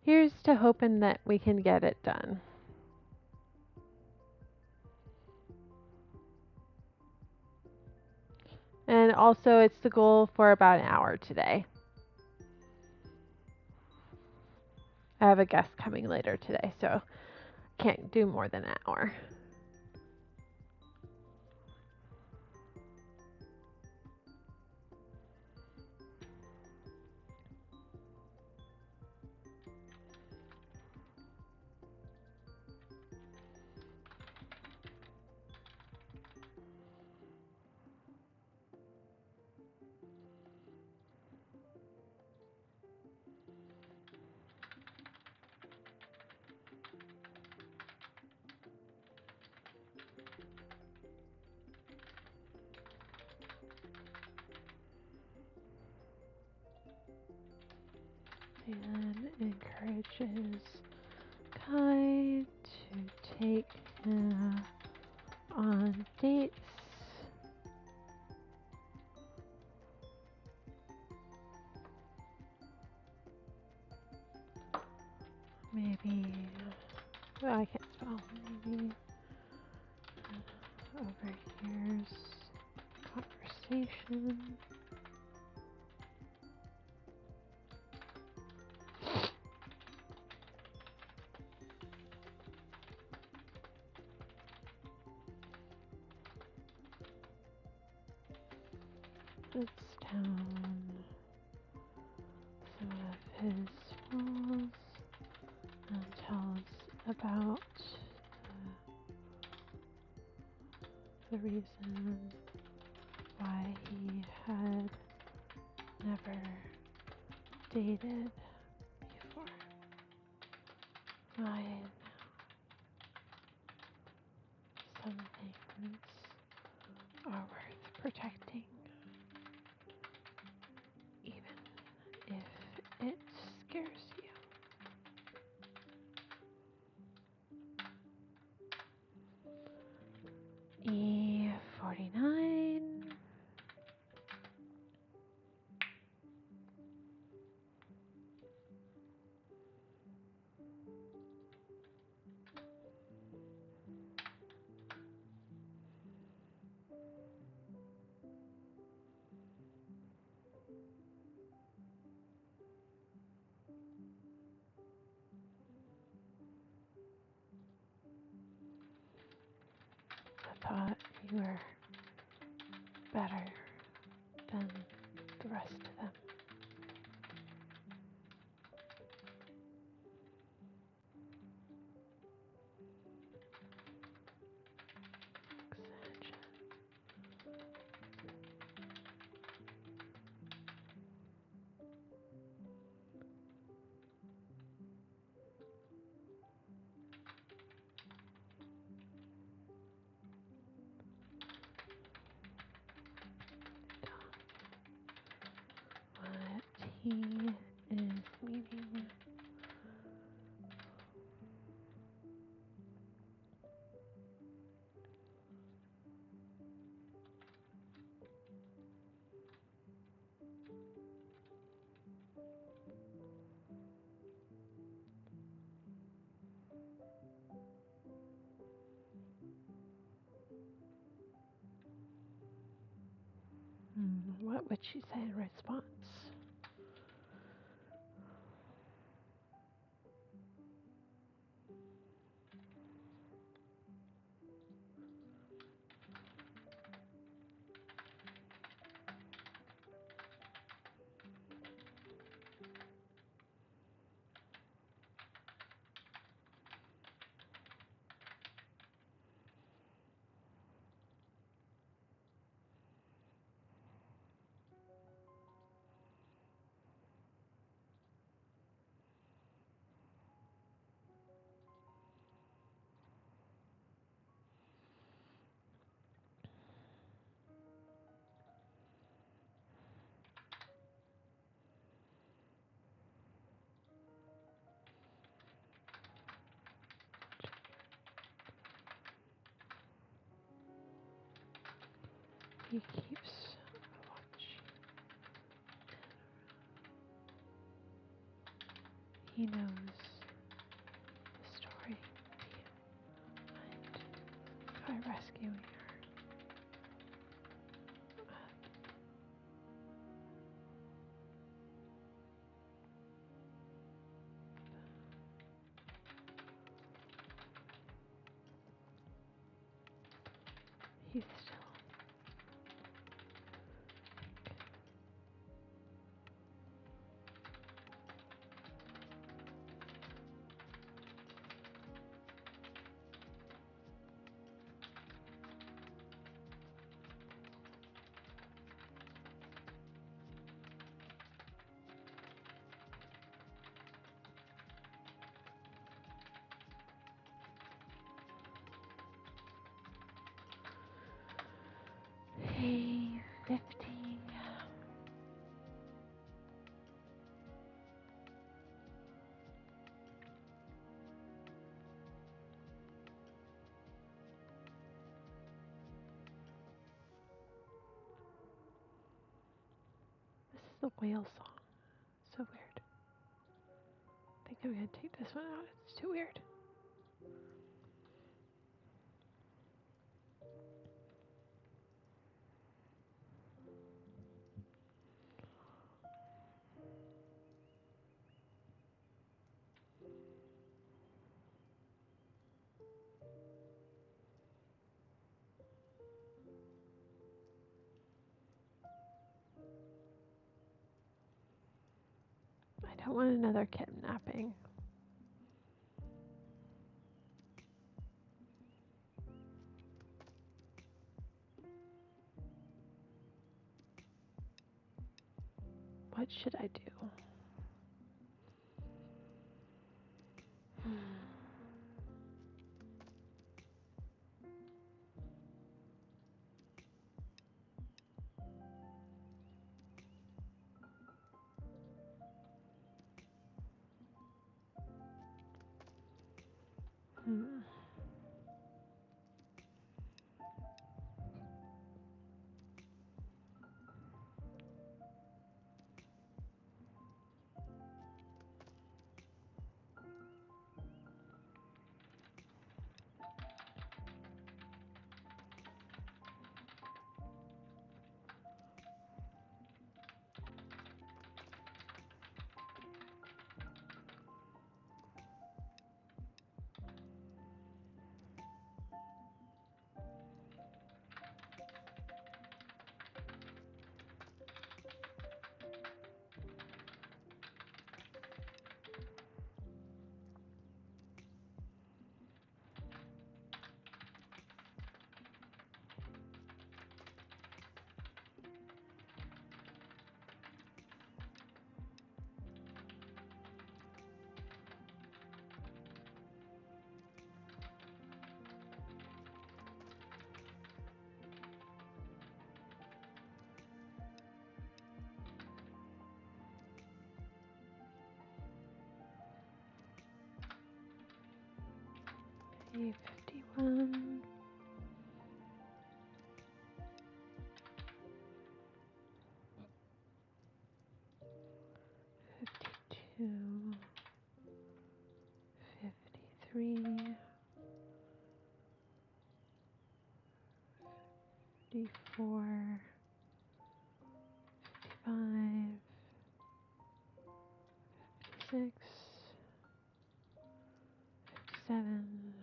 Here's to hoping that we can get it done. And also, it's the goal for about an hour today. I have a guest coming later today, so can't do more than an hour. And encourages Kai to take Hannah on dates. Maybe, well, I can't spell. Maybe overhears conversation. Puts down some of his flaws and tells about the reason why he had never dated before. Why some things are worth protecting, even if it scares you. E49. I thought you were better than the rest of them. What he is meaning. What would she say in response? He keeps watching. He knows the story behind by rescuing her. He's still. Hey, 50. This is the whale song. So weird. I think I'm gonna take this one out. It's too weird. I don't want another kidnapping. What should I do? Hmm. Okay, 51. 52. 53. 54. 55. 56. 57.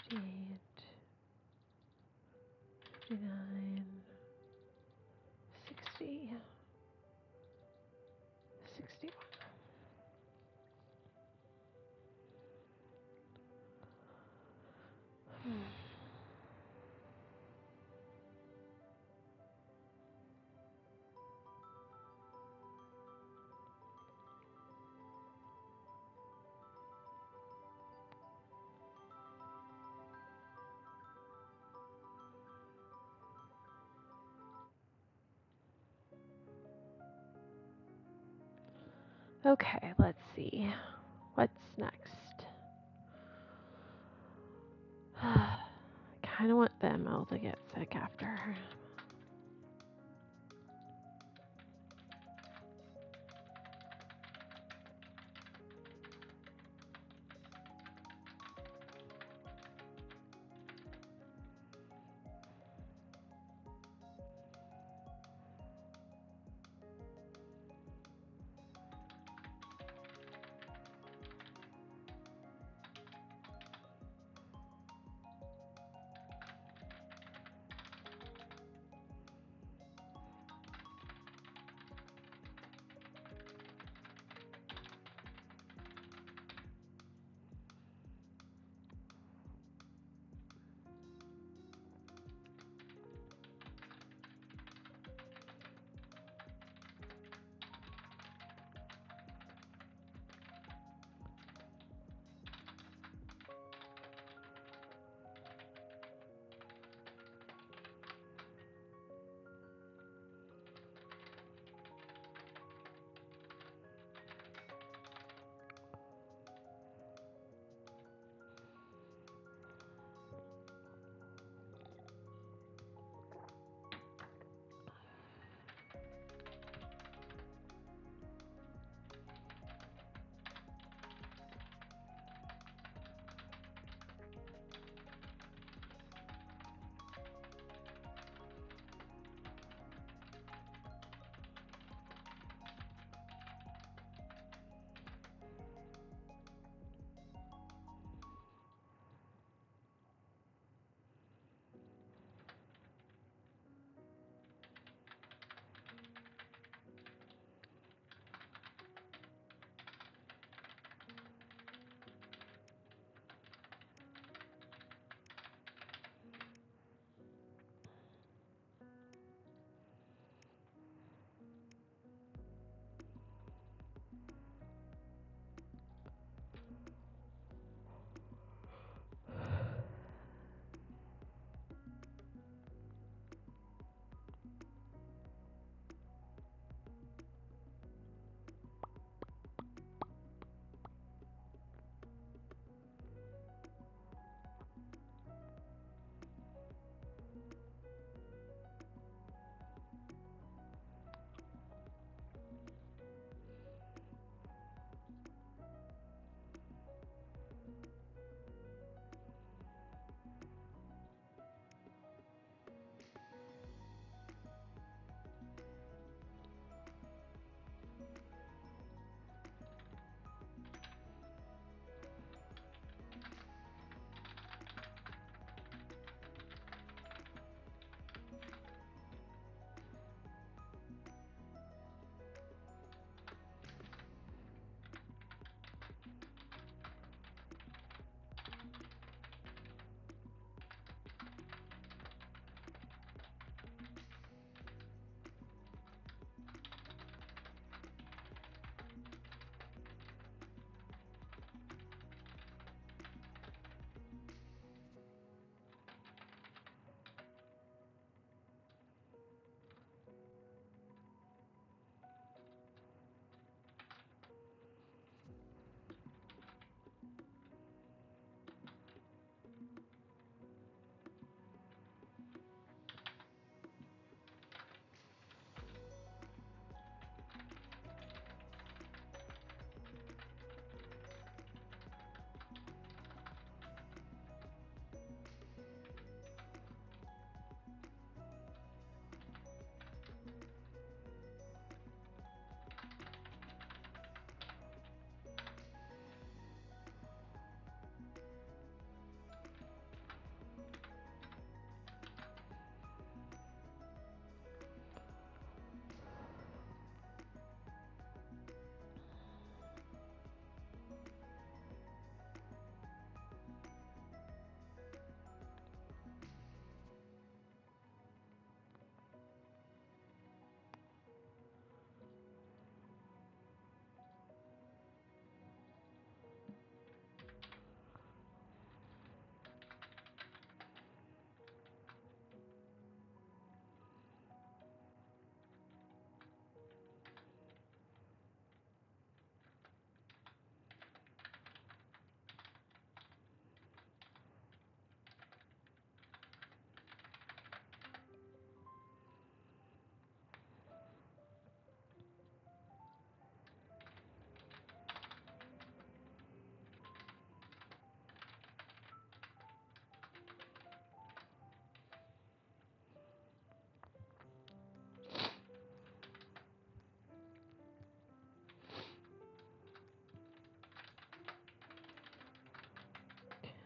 58. 59. 60. 61. Okay, let's see. What's next? I kind of want them all to get sick after.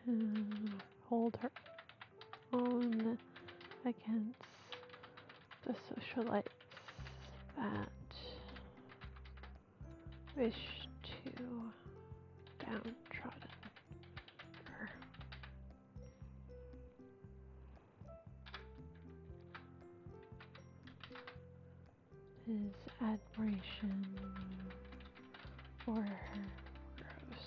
can hold her own against the socialites that wish to downtrodden her. His admiration for her grows.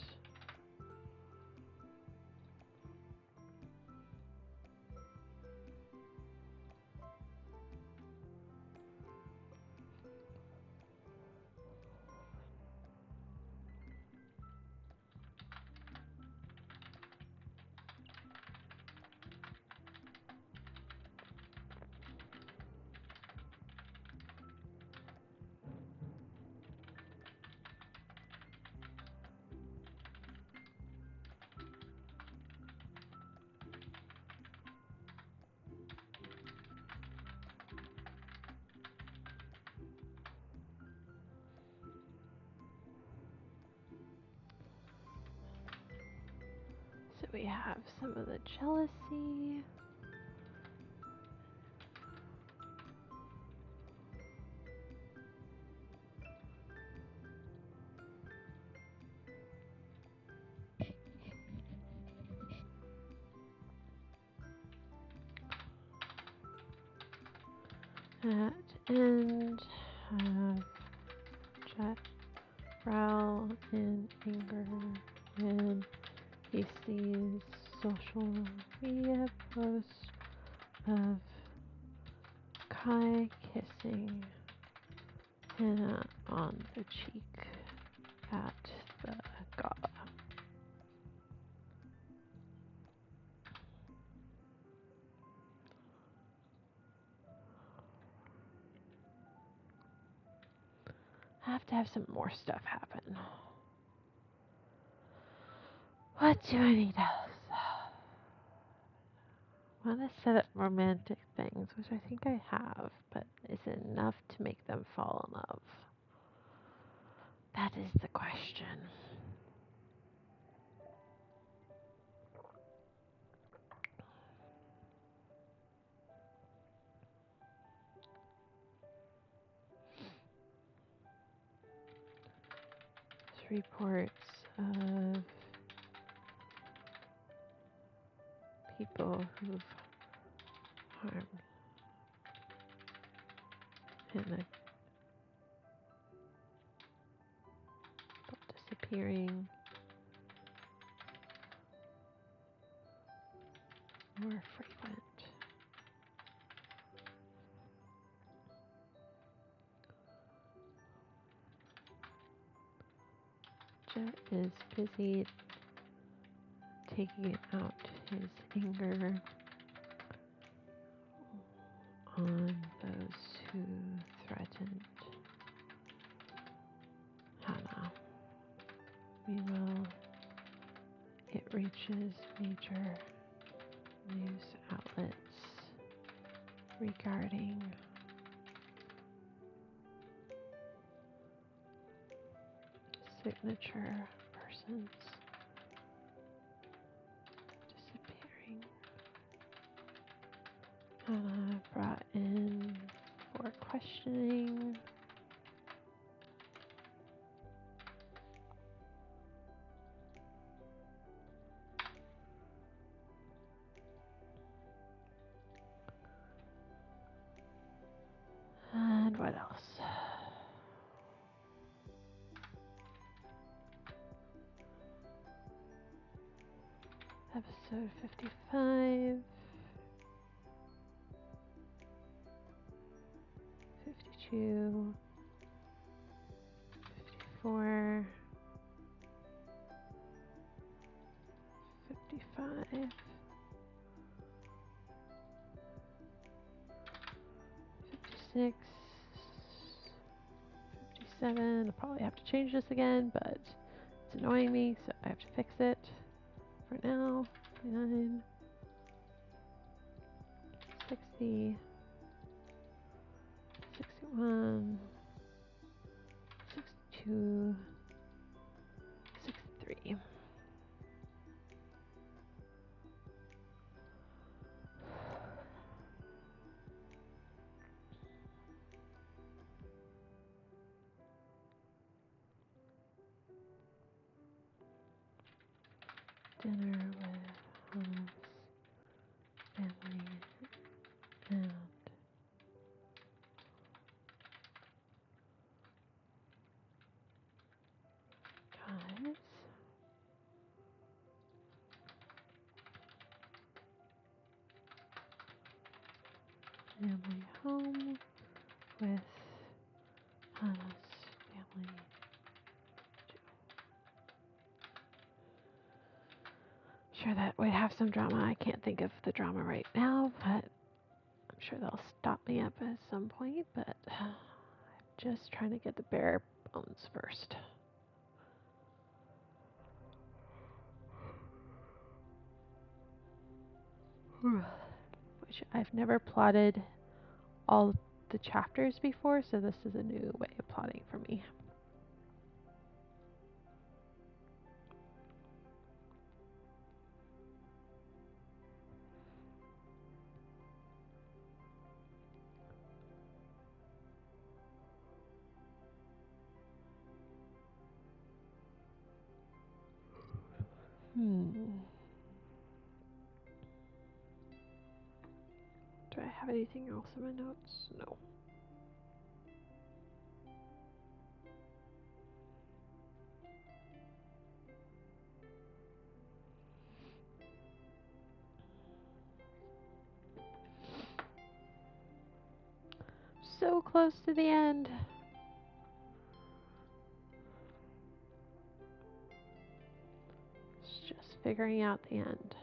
So we have some of the jealousy. At end, have Jet growl in anger when he sees social media posts of Kai kissing Hannah on the cheek at the gala. I have to have some more stuff happen. What do I need else? I want to set up romantic things, which I think I have, but is it enough to make them fall in love? That is the question. There's reports of people who've harmed Hannah disappearing more frequent. Jet is busy taking out his anger on those who threatened Hannah. Meanwhile, it reaches major news outlets regarding signature persons disappearing. Hannah brought in for questioning. And what else? Episode 55, 52, 54, 55, 56, 57. I'll probably have to change this again, but it's annoying me, so I have to fix it for now. 59, 60, 61, 62, 63. 63. dinner with Hannah's family and guys. Family home with Hannah's family. Sure, that would have some drama. I can't think of the drama right now, but I'm sure they'll stop me up at some point. But I'm just trying to get the bare bones first. Which I've never plotted all the chapters before, so this is a new way of plotting for me. Do I have anything else in my notes? No. So close to the end. It's just figuring out the end.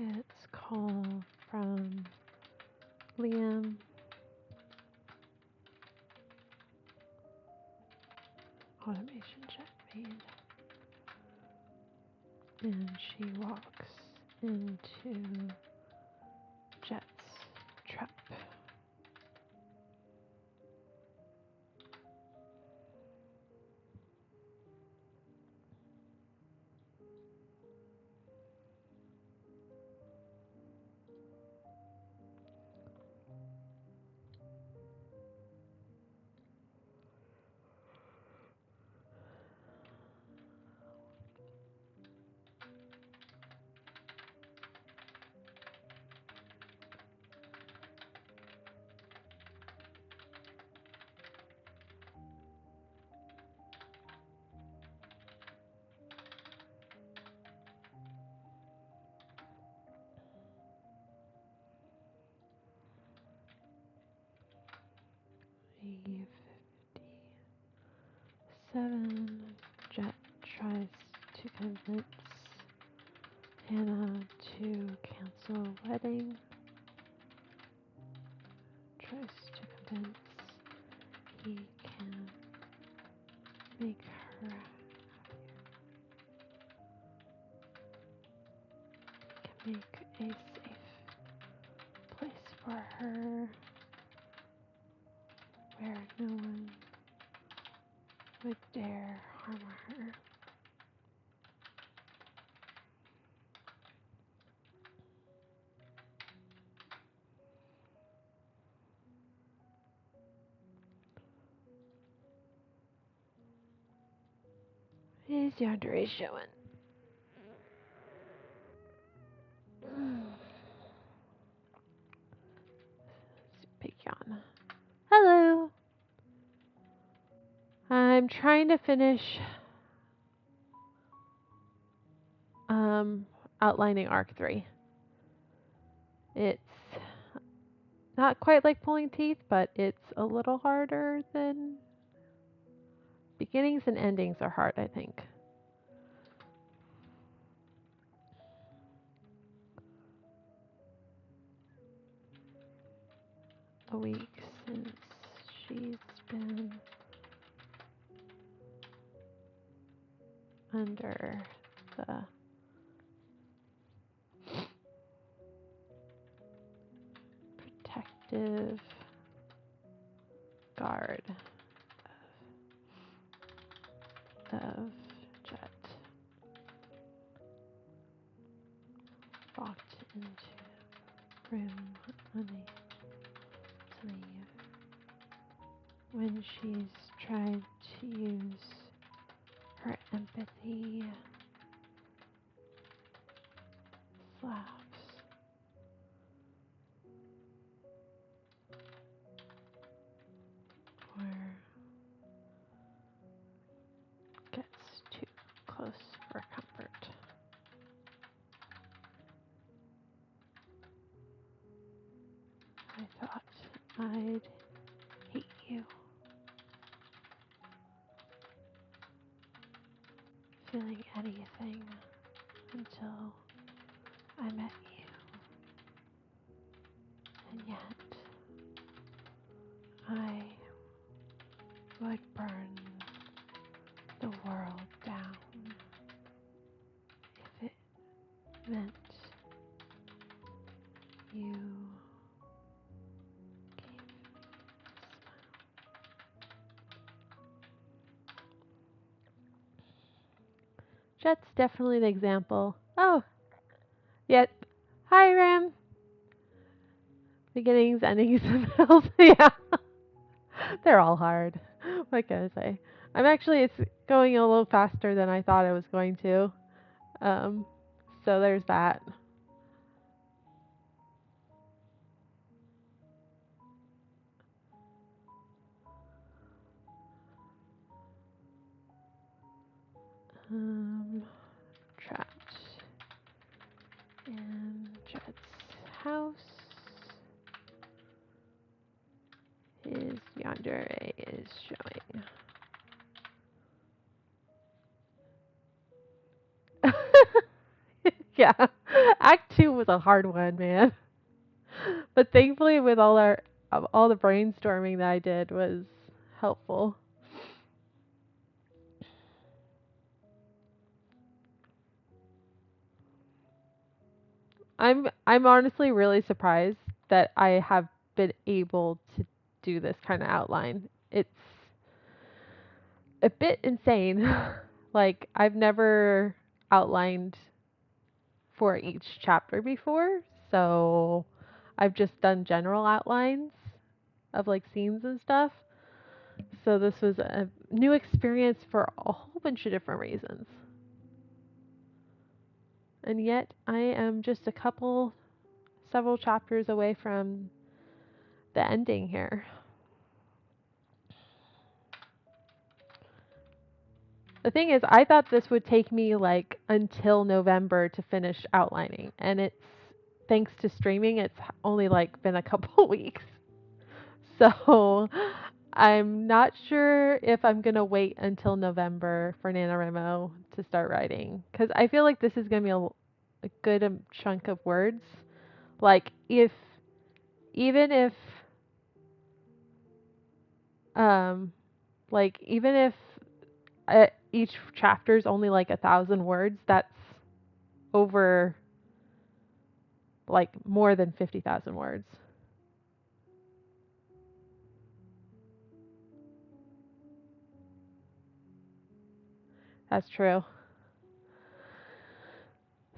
It's call from Liam. Automation check made. And she walks into Jet's trap. E57. Jet tries to convince Hannah to cancel wedding. Tries to convince he can make her can make a safe place for her where no one would dare harm her. Is yandere showing? Big yawn. Hello. I'm trying to finish outlining arc 3. It's not quite like pulling teeth, but it's a little harder than beginnings and endings are hard, I think. A week since she's been under the protective guard of Jet. Walked into room unable to leave. When she's tried to use her empathy, slaps. Or gets too close for comfort. I thought I'd hate you. Feeling anything until I met you. And yet, I would burn the world down if it meant you gave me a smile. Jet's definitely an example. Oh, yet. Hi, Ram. Beginnings, endings, and middles. Yeah. They're all hard. What can I say? It's going a little faster than I thought it was going to. So there's that. Trapped in Jed's house. His yandere is showing. Yeah, Act 2 was a hard one, man. But thankfully, with all the brainstorming that I did was helpful. I'm honestly really surprised that I have been able to do this kind of outline. It's a bit insane. Like I've never outlined for each chapter before, so I've just done general outlines of like scenes and stuff. So this was a new experience for a whole bunch of different reasons. And yet I am just several chapters away from the ending here. The thing is, I thought this would take me like until November to finish outlining, and it's thanks to streaming, it's only like been a couple weeks. So I'm not sure if I'm gonna wait until November for NaNoWriMo to start writing, because I feel like this is gonna be a good chunk of words. Like even if um even if each chapter is only like 1,000 words, that's over like more than 50,000 words. That's true.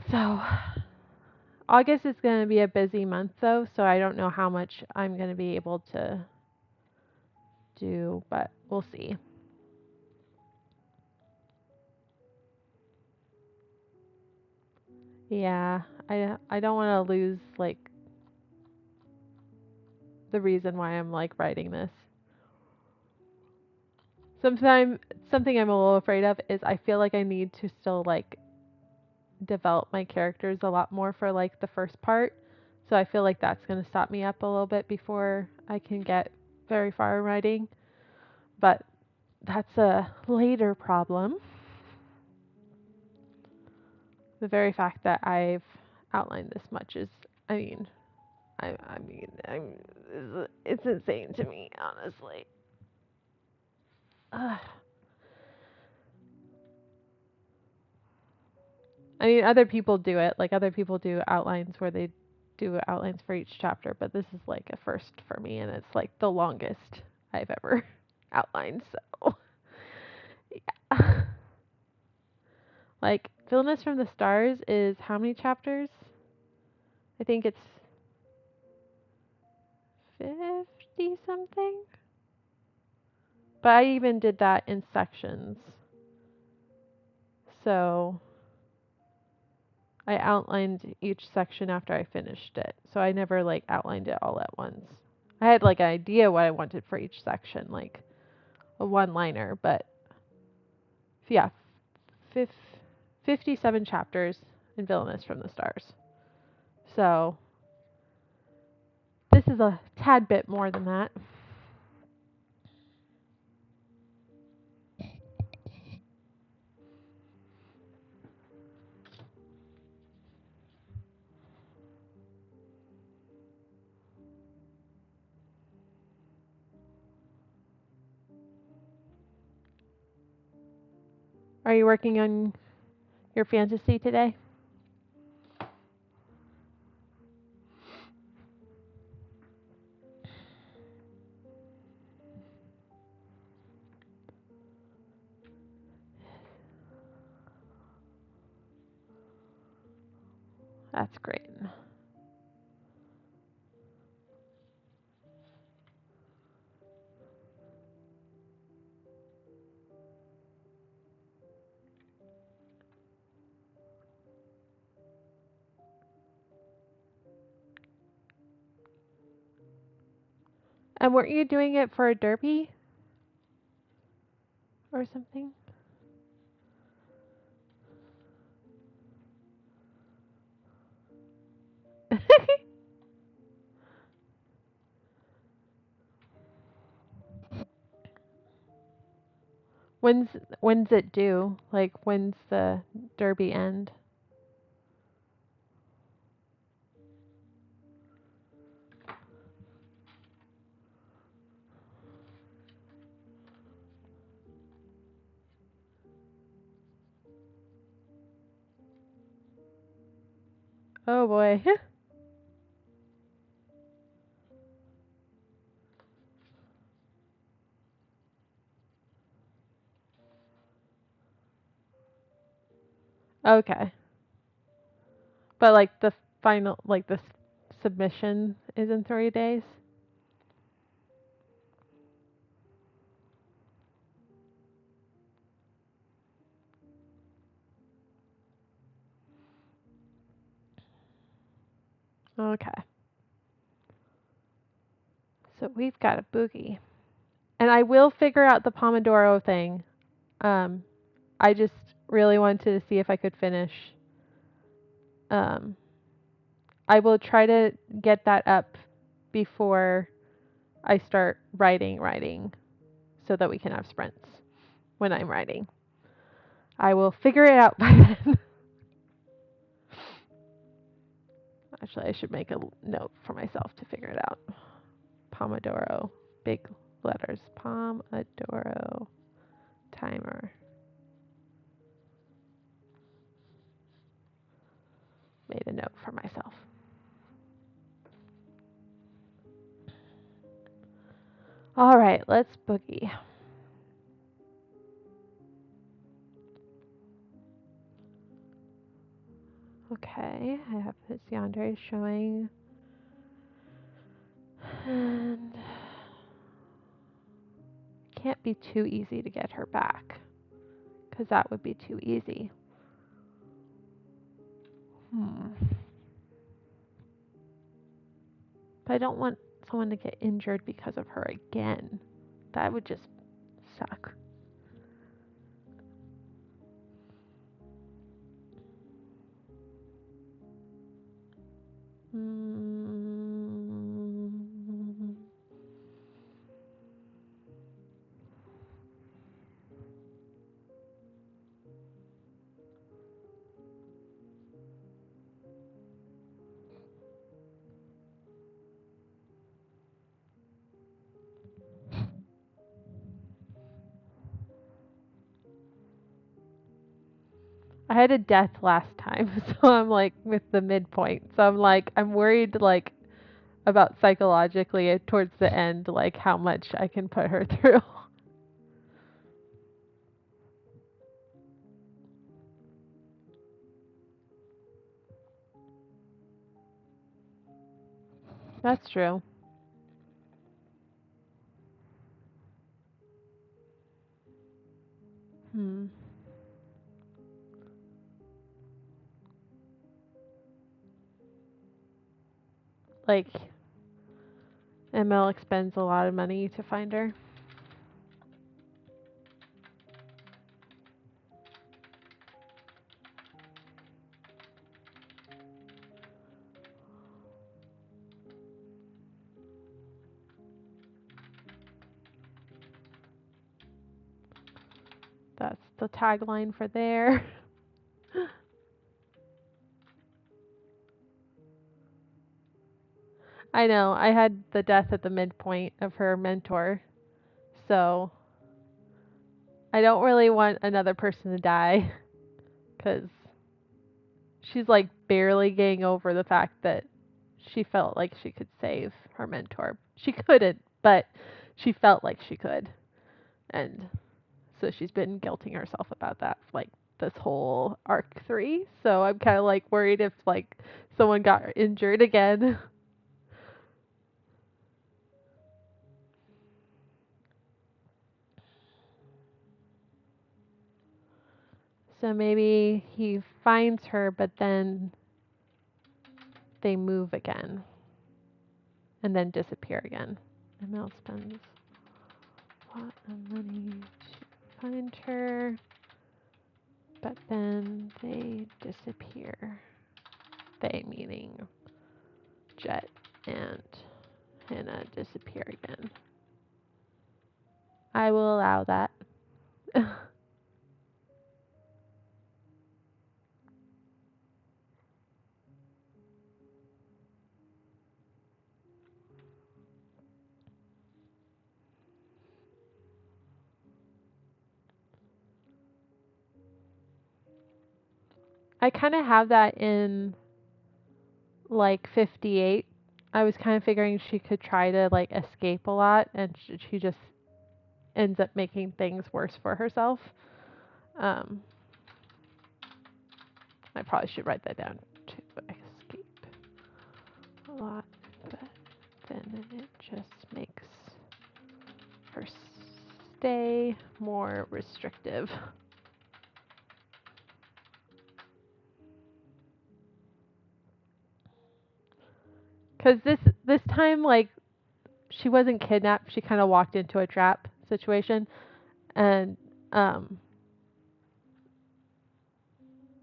So, August is going to be a busy month though, so I don't know how much I'm going to be able to do, but we'll see. Yeah, I don't want to lose like the reason why I'm like writing this. Sometimes something I'm a little afraid of is I feel like I need to still like develop my characters a lot more for like the first part. So I feel like that's going to stop me up a little bit before I can get very far in writing. But that's a later problem. The very fact that I've outlined this much is, I mean, it's insane to me, honestly. Ugh. I mean, other people do it. Like, other people do outlines where they do outlines for each chapter, but this is like a first for me, and it's like the longest I've ever outlined, so yeah. Like, Villainous from the Stars is how many chapters? I think it's 50 something. But I even did that in sections. So I outlined each section after I finished it. So I never like outlined it all at once. I had like an idea what I wanted for each section, like a one-liner, but yeah, 57 chapters in Villainous from the Stars. So this is a tad bit more than that. Are you working on your fantasy today? That's great. And weren't you doing it for a derby or something? When's when's it due? Like when's the derby end? Oh boy. Okay. But like the final like the submission is in 3 days? Okay. So we've got a boogie. And I will figure out the Pomodoro thing. Um I just really wanted to see if I could finish. Um I will try to get that up before I start writing so that we can have sprints when I'm writing. I will figure it out by then. Actually, I should make a note for myself to figure it out. Pomodoro, big letters. Pomodoro timer. Made a note for myself. All right, let's boogie. Okay, I have this yandere showing. And can't be too easy to get her back, because that would be too easy. But I don't want someone to get injured because of her again. That would just suck. I had a death last time, so I'm like with the midpoint. So I'm like, I'm worried like about psychologically towards the end, like how much I can put her through. That's true. Like ML expends a lot of money to find her. That's the tagline for there. I know. I had the death at the midpoint of her mentor. So I don't really want another person to die because she's like barely getting over the fact that she felt like she could save her mentor. She couldn't, but she felt like she could. And so she's been guilting herself about that like this whole arc 3. So I'm kind of like worried if like someone got injured again. So maybe he finds her, but then they move again and then disappear again. And Mel spends a lot of money to find her, but then they disappear. They meaning Jet and Hannah disappear again. I will allow that. I kind of have that in like 58. I was kind of figuring she could try to like escape a lot, and she just ends up making things worse for herself. Um, I probably should write that down to escape a lot, but then it just makes her stay more restrictive. Because this time, like, she wasn't kidnapped. She kind of walked into a trap situation, and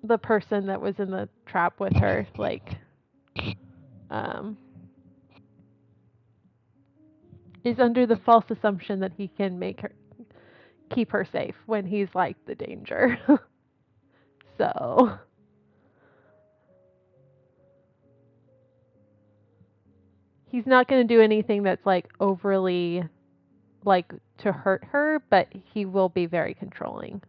the person that was in the trap with her, like, um, is under the false assumption that he can make her keep her safe when he's like the danger. So he's not going to do anything that's like overly like to hurt her, but he will be very controlling.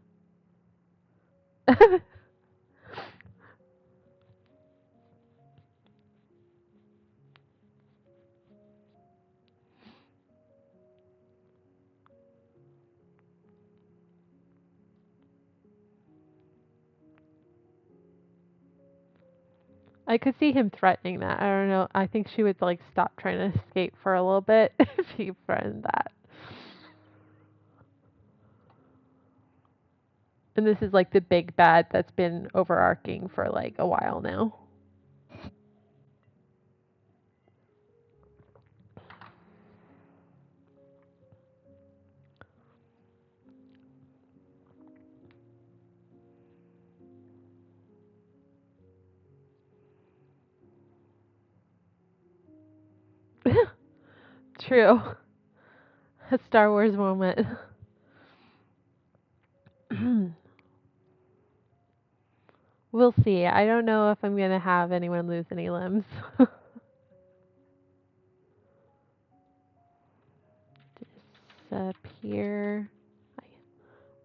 I could see him threatening that. I don't know. I think she would like stop trying to escape for a little bit if he threatened that. And this is like the big bad that's been overarching for like a while now. True. A Star Wars moment. We'll see. I don't know if I'm going to have anyone lose any limbs. Disappear.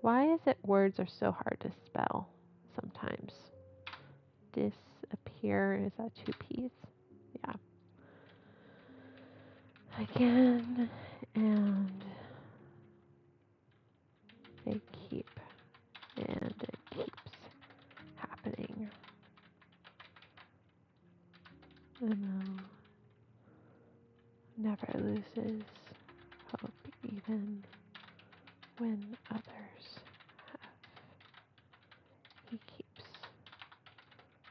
Why is it words are so hard to spell sometimes? Disappear. Is that two P's? Yeah. Again. And they keep. And it keeps happening. And never loses hope even when others have. He keeps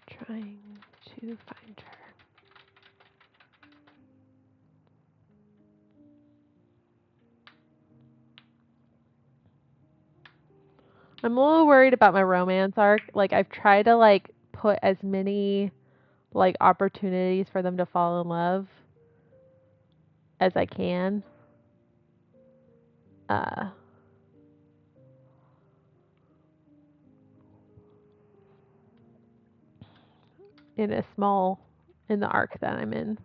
trying to find her. I'm a little worried about my romance arc. Like I've tried to like put as many like opportunities for them to fall in love as I can. Uh in the arc that I'm in.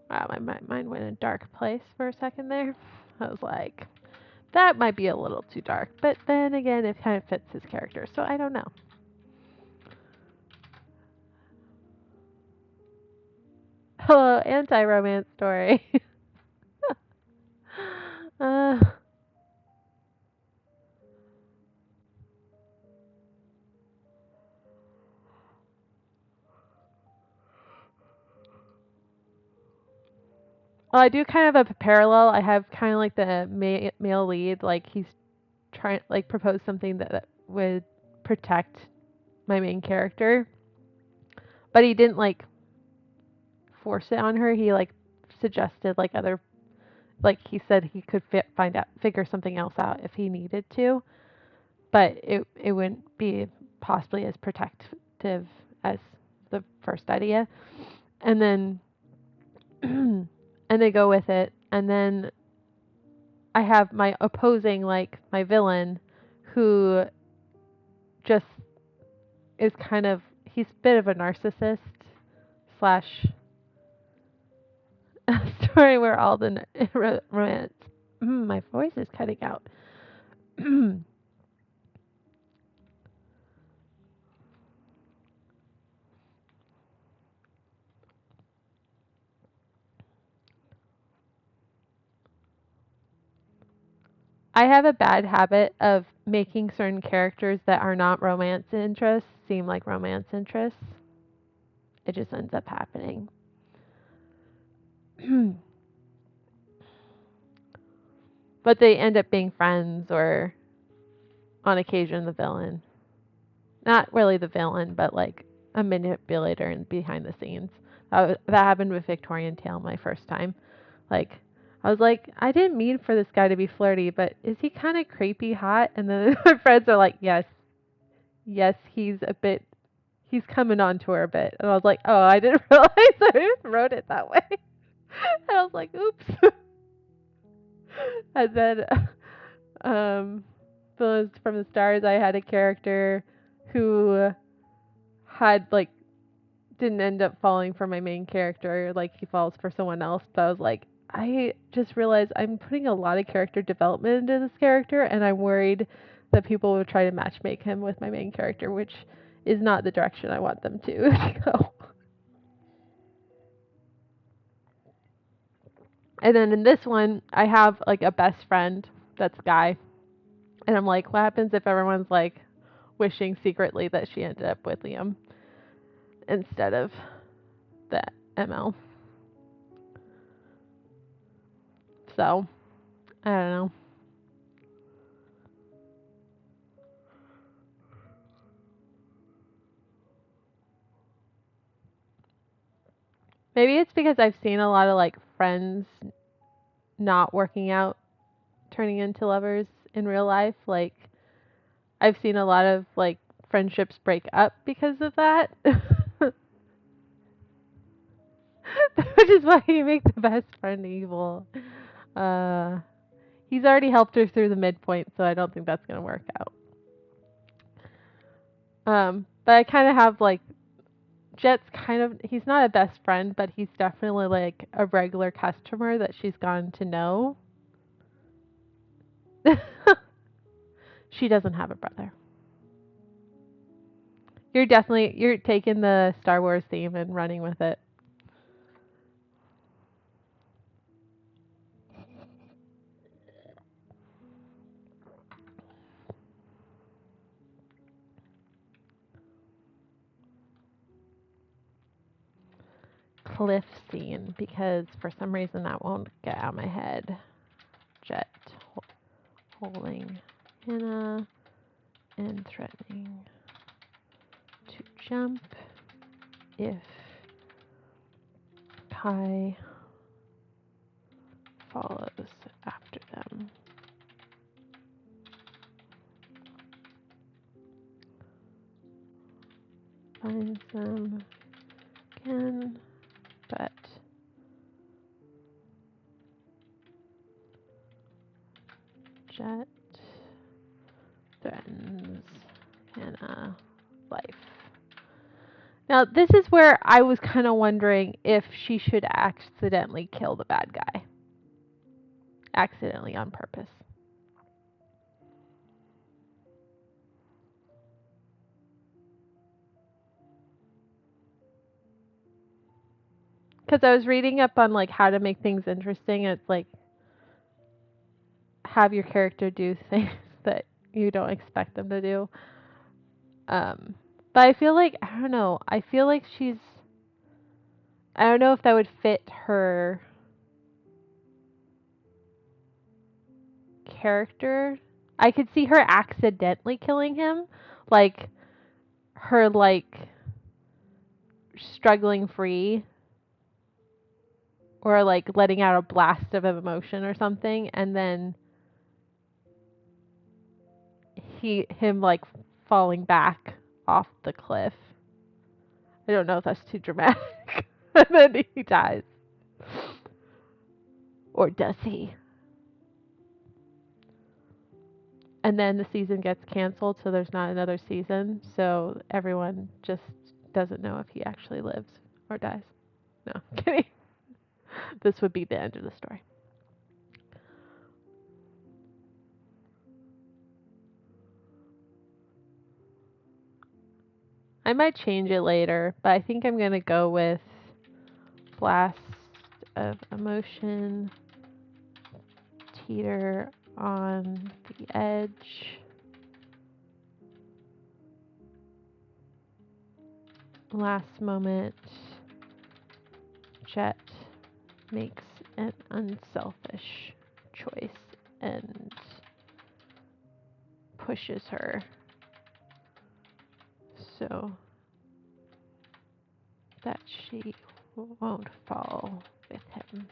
Wow, my mind went in a dark place for a second there. I was like, that might be a little too dark. But then again, it kind of fits his character, so I don't know. Hello, anti-romance story. uh, well, I do kind of have a parallel. I have kind of like the male lead, like he's trying like propose something that would protect my main character, but he didn't like force it on her. He like suggested like other like he said he could figure something else out if he needed to, but it wouldn't be possibly as protective as the first idea. And then and they go with it, and then I have my opposing like my villain who just is kind of he's a bit of a narcissist slash story where all the romance my voice is cutting out. I have a bad habit of making certain characters that are not romance interests seem like romance interests. It just ends up happening. But they end up being friends or on occasion the villain. Not really the villain, but like a manipulator and behind the scenes. That happened with Victorian Tale my first time. Like, I was like, I didn't mean for this guy to be flirty, but is he kind of creepy hot? And then my friends are like, yes, he's coming on to her a bit. And I was like, oh, I didn't realize I wrote it that way. And I was like, oops. And then, um, from the stars, I had a character who had like didn't end up falling for my main character, like he falls for someone else. But I was like, I just realized I'm putting a lot of character development into this character, and I'm worried that people will try to matchmake him with my main character, which is not the direction I want them to go. And then in this one, I have like a best friend that's a guy, and I'm like, what happens if everyone's like wishing secretly that she ended up with Liam instead of the ML? So I don't know. Maybe it's because I've seen a lot of like friends not working out, turning into lovers in real life. Like I've seen a lot of like friendships break up because of that. Which is why you make the best friend evil. Uh, he's already helped her through the midpoint, so I don't think that's gonna work out. But I kind of have like Jet's kind of he's not a best friend, but he's definitely like a regular customer that she's gotten to know. She doesn't have a brother. You're taking the Star Wars theme and running with it. Cliff scene because for some reason that won't get out of my head. Jet holding Hannah and threatening to jump if Kai follows after them. Finds them again, but Jet threatens Hannah life. Now, this is where I was kind of wondering if she should accidentally kill the bad guy. Accidentally on purpose. Because I was reading up on like how to make things interesting, and it's like have your character do things that you don't expect them to do. But I feel like I don't know. I feel like I don't know if that would fit her character. I could see her accidentally killing him, like her like struggling free or like letting out a blast of emotion or something, and then him like falling back off the cliff. I don't know if that's too dramatic. And then he dies. Or does he? And then the season gets canceled, so there's not another season. So everyone just doesn't know if he actually lives or dies. No, kidding. This would be the end of the story. I might change it later, but I think I'm going to go with blast of emotion, teeter on the edge, last moment, Jet makes an unselfish choice and pushes her so that she won't fall with him.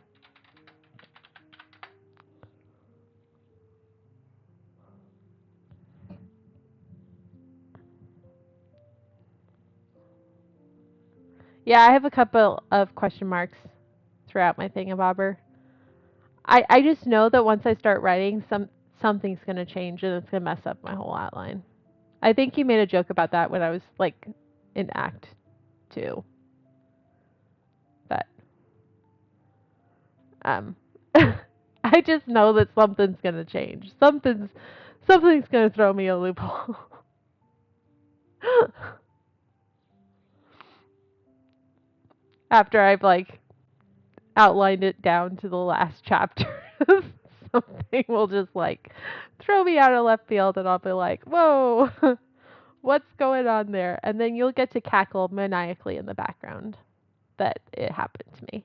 Yeah, I have a couple of question marks throughout my thingamabobber. I just know that once I start writing, something's gonna change and it's gonna mess up my whole outline. I think you made a joke about that when I was like in Act 2, but um, I just know that something's gonna change. Something's gonna throw me a loophole. After I've like outlined it down to the last chapter. Something will just like throw me out of left field, and I'll be like, whoa, what's going on there? And then you'll get to cackle maniacally in the background that it happened to me.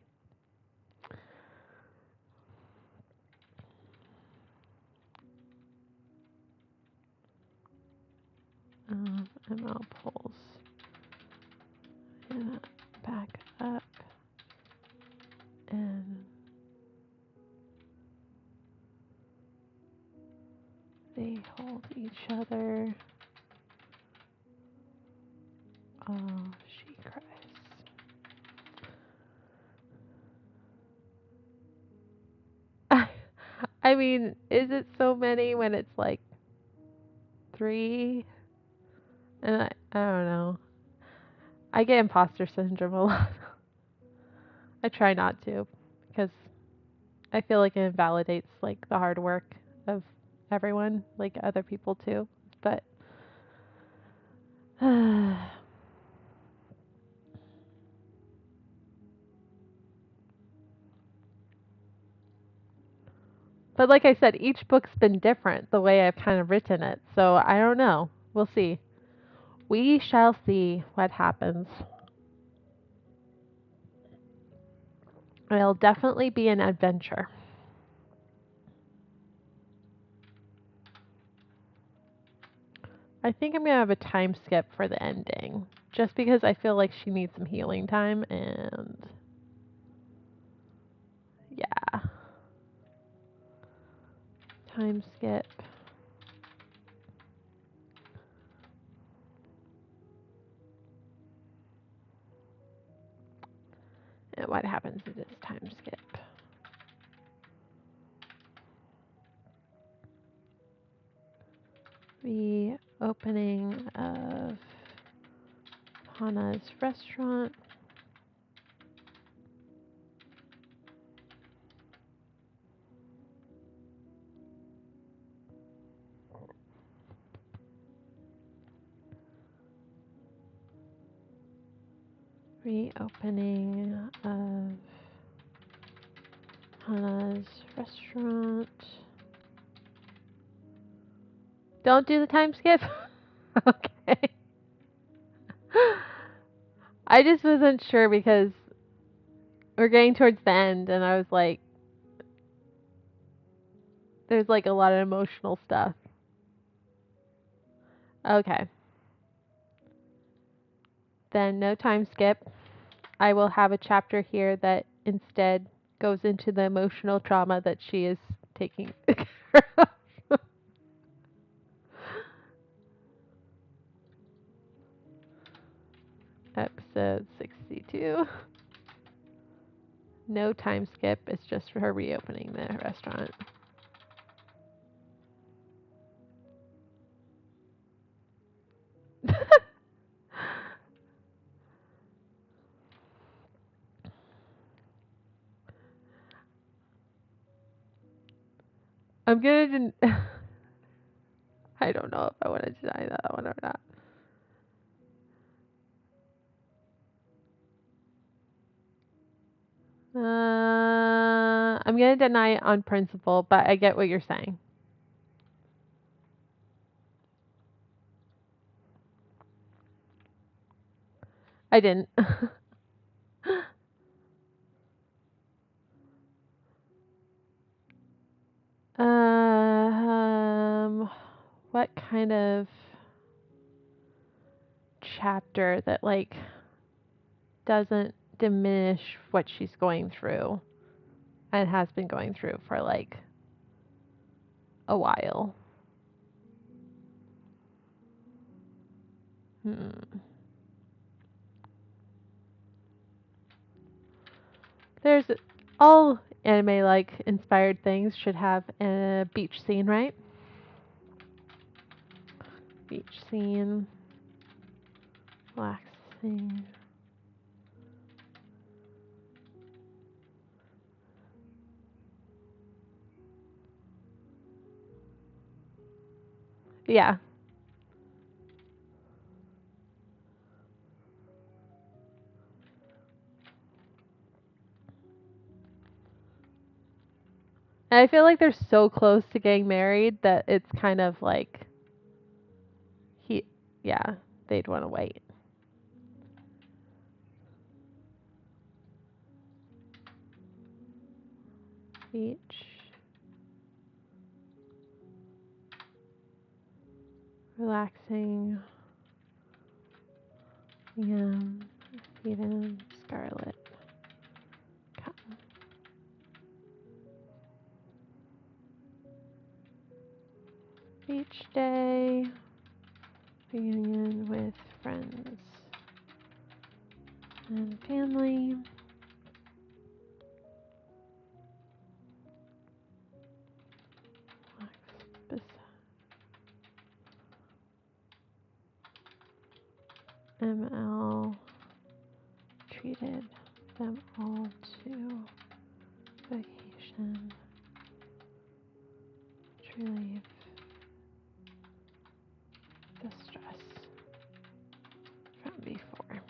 ML pulls back up and they hold each other. Oh, she cries. I mean, is it so many when it's like 3? And I don't know. I get imposter syndrome a lot. I try not to because I feel like it invalidates like the hard work of everyone, like other people too. But but like I said, each book's been different the way I've kind of written it. So I don't know. We'll see. We shall see what happens. It'll definitely be an adventure. I think I'm going to have a time skip for the ending. Just because I feel like she needs some healing time and yeah. Time skip. And what happens in this time skip? The opening of Hana's restaurant. Reopening of Hana's restaurant. Don't do the time skip? Okay. I just wasn't sure because we're getting towards the end and I was like, there's like a lot of emotional stuff. Okay. Then no time skip. I will have a chapter here that instead goes into the emotional trauma that she is taking care of. Episode 62. No time skip. It's just for her reopening the restaurant. I'm gonna. I don't know if I want to deny that one or not. I'm gonna deny it on principle, but I get what you're saying. I didn't. What kind of chapter that like doesn't diminish what she's going through and has been going through for like a while? There's all anime like inspired things should have a beach scene, right? Beach scene, relaxing. Yeah. And I feel like they're so close to getting married that it's kind of like he, yeah, they'd want to wait. Beach. Relaxing. Yeah. Eden, Scarlet. Cotton. Beach day. Reunion with friends and family. ML treated them all to vacation to relieve the stress from before.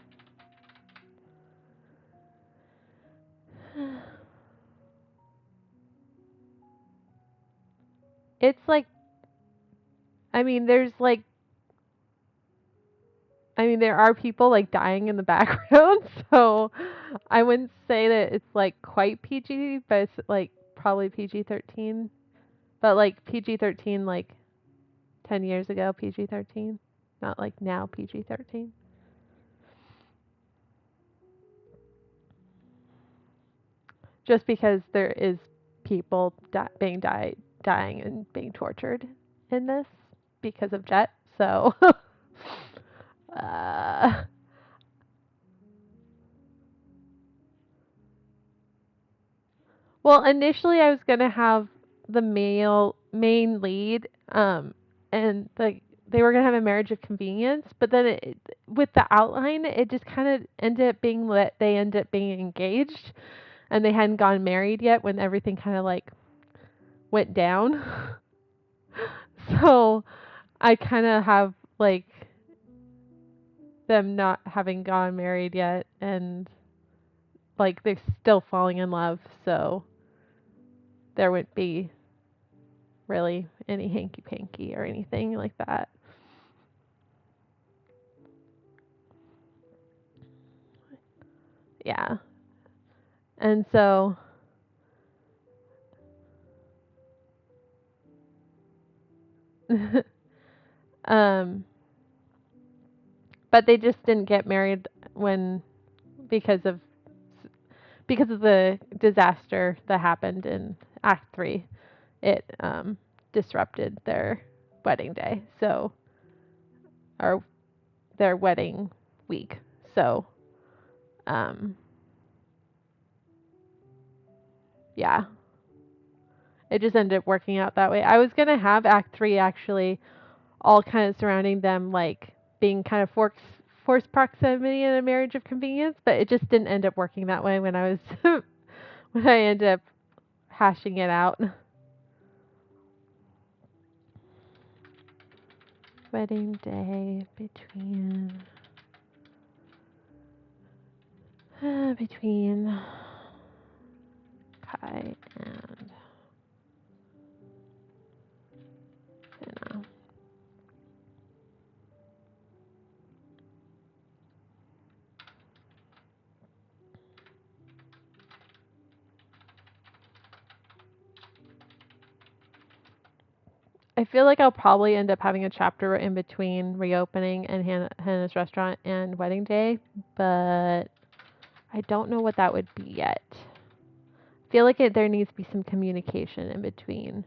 It's like, I mean, there are people like dying in the background, so I wouldn't say that it's like quite PG, but it's like probably PG-13. But like PG-13 like 10 years ago, PG-13, not like now PG-13. Just because there is people dying and being tortured in this because of Jet, so uh, well, initially I was gonna have the main lead, and they were gonna have a marriage of convenience, but then with the outline, it just kind of ended up being that they ended up being engaged, and they hadn't gotten married yet when everything kind of like went down. So I kind of have like them not having gotten married yet, and like they're still falling in love, so there wouldn't be really any hanky panky or anything like that. Yeah. And so um but they just didn't get married when because of because of the disaster that happened in Act 3. It disrupted their wedding day. So or their wedding week. So um yeah, it just ended up working out that way. I was going to have Act 3 actually all kind of surrounding them like being kind of forced proximity in a marriage of convenience, but it just didn't end up working that way when I was when I ended up hashing it out. Wedding day between Kai and Anna. I feel like I'll probably end up having a chapter in between reopening and Hannah's restaurant and wedding day, but I don't know what that would be yet. I feel like there needs to be some communication in between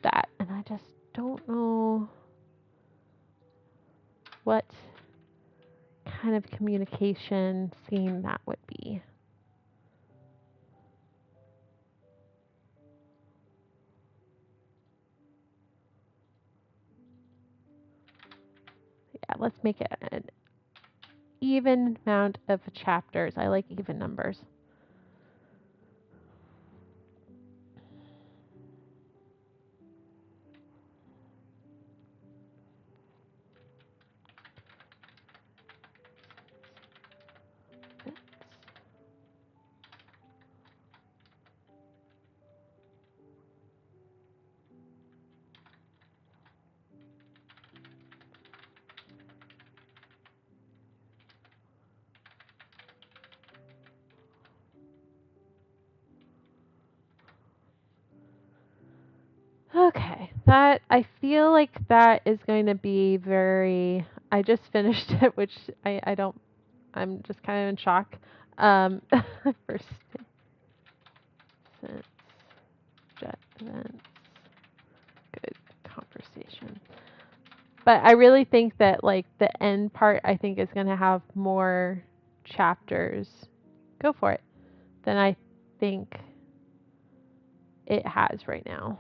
that, and I just don't know what kind of communication scene that would be. Yeah, let's make it an even amount of chapters. I like even numbers. Okay, that I feel like that is going to be very. I just finished it, which I don't. I'm just kind of in shock. First since jet events, good conversation. But I really think that like the end part, I think is going to have more chapters. Go for it. Than I think it has right now.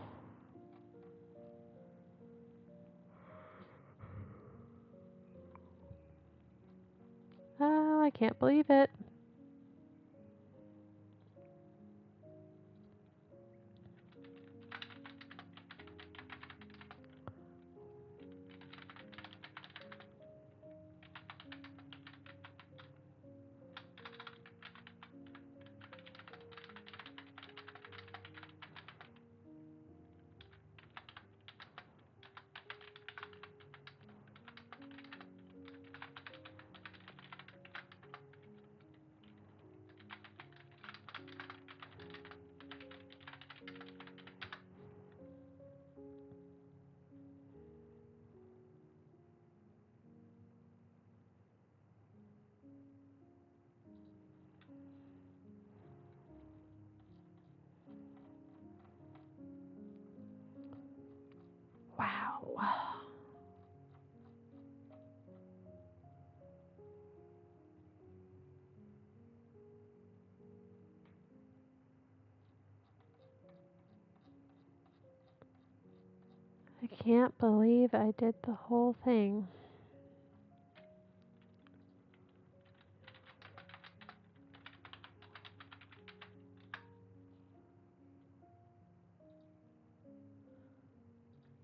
Oh, I can't believe it. Wow. I can't believe I did the whole thing.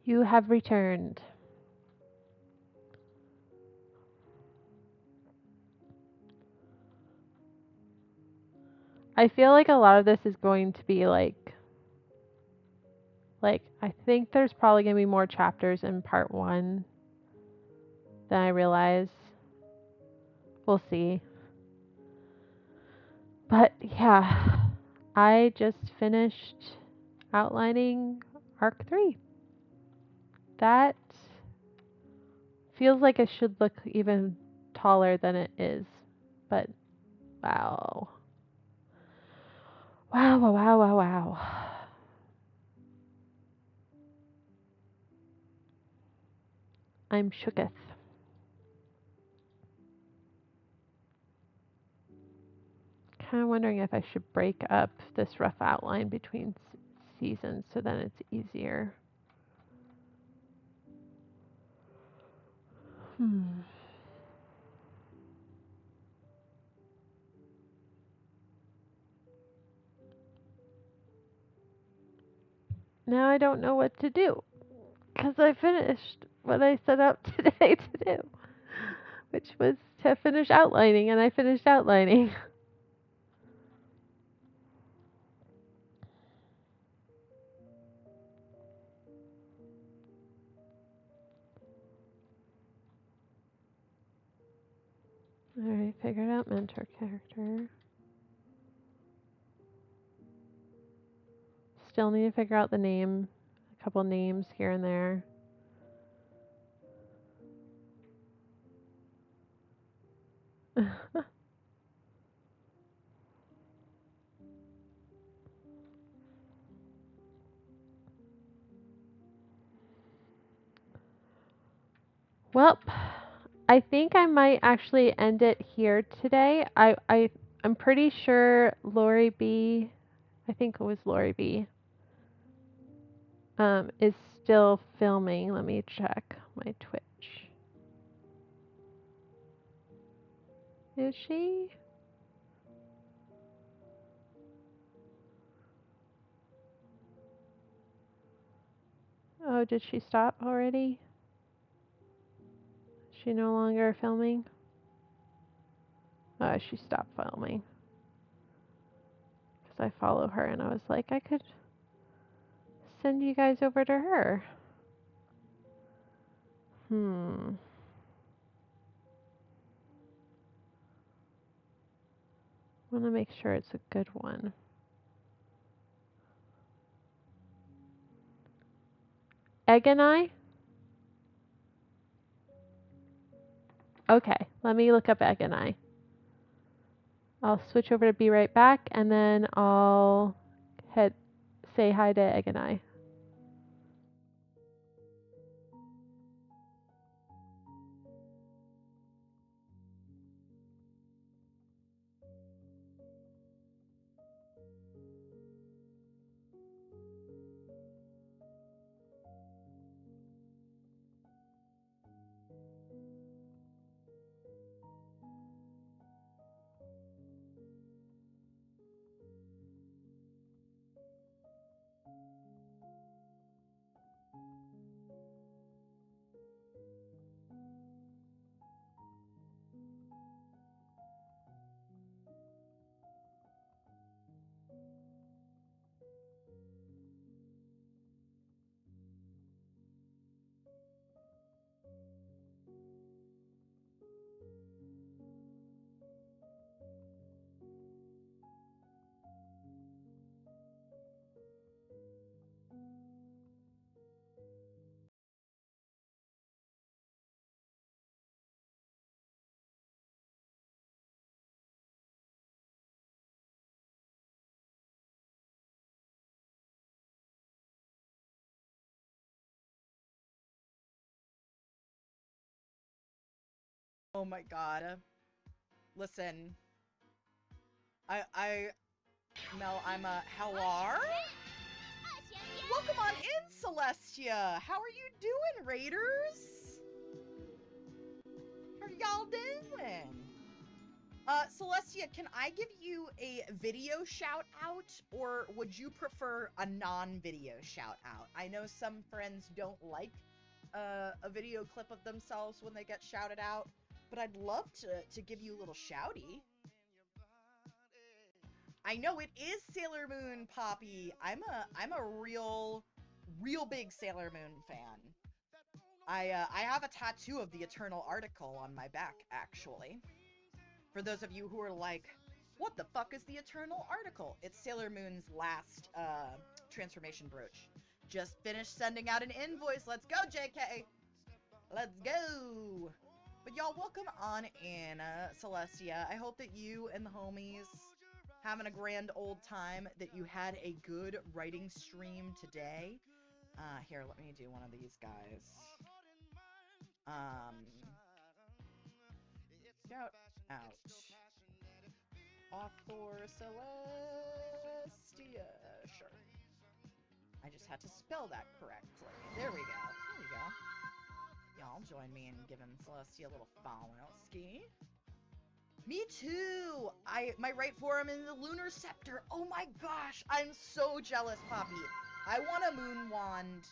You have returned. I feel like a lot of this is going to be like I think there's probably going to be more chapters in part 1 than I realize. We'll see. But yeah, I just finished outlining arc 3. That feels like it should look even taller than it is. But wow. Wow, wow, wow, wow, wow. I'm shooketh. Kind of wondering if I should break up this rough outline between seasons so then it's easier. Now I don't know what to do because I finished what I set out today to do, which was to finish outlining, and I finished outlining. Alright, figured out mentor character. Still need to figure out the name, a couple names here and there. Well, I think I might actually end it here today. I'm pretty sure Lori B, I think it was Lori B, is still filming. Let me check my Twitch. Is she? Oh, did she stop already? Is she no longer filming? Oh, she stopped filming. Because I follow her and I was like, I could send you guys over to her. Want to make sure it's a good one. Egg and I? Okay, let me look up Egg and I. I'll switch over to be right back, and then I'll say hi to Egg and I. Oh my god. Listen. I Mel, I'm a how are? Welcome on in, Celestia! How are you doing, Raiders? How are y'all doing? Celestia, can I give you a video shout out, or would you prefer a non-video shout out? I know some friends don't like a video clip of themselves when they get shouted out, but I'd love to give you a little shouty. I know it is Sailor Moon, Poppy. I'm a real big Sailor Moon fan. I have a tattoo of the Eternal Article on my back, actually. For those of you who are like, what the fuck is the Eternal Article? It's Sailor Moon's last transformation brooch. Just finished sending out an invoice. Let's go, JK. Let's go. But y'all, welcome on in, Celestia. I hope that you and the homies having a grand old time, that you had a good writing stream today. Here, let me do one of these guys. Shout out. Author Celestia. Sure. I just had to spell that correctly. There we go. There we go. Y'all join me in giving Celestia a little follow ski. Me too! My right forearm in the Lunar Scepter. Oh my gosh, I'm so jealous, Poppy. I want a Moon Wand,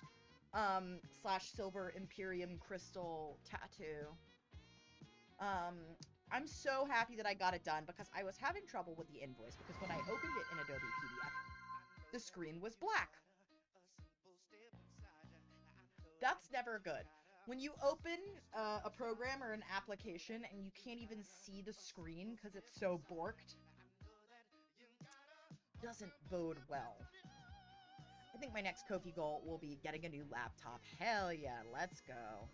/ Silver Imperium Crystal tattoo. I'm so happy that I got it done, because I was having trouble with the invoice, because when I opened it in Adobe PDF, the screen was black. That's never good. When you open a program or an application and you can't even see the screen because it's so borked, doesn't bode well. I think my next Kofi goal will be getting a new laptop. Hell yeah, let's go.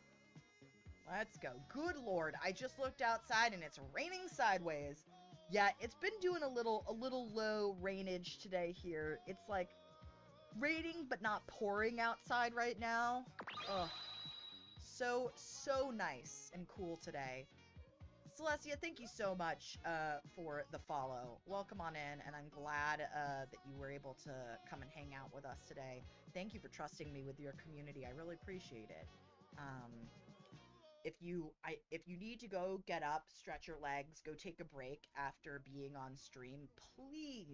Let's go. Good lord, I just looked outside and it's raining sideways. Yeah, it's been doing a little low rainage today here. It's like raining but not pouring outside right now. Ugh. So nice and cool today. Celestia, thank you so much for the follow. Welcome on in, and I'm glad that you were able to come and hang out with us today. Thank you for trusting me with your community. I really appreciate it. If you need to go get up, stretch your legs, go take a break after being on stream, please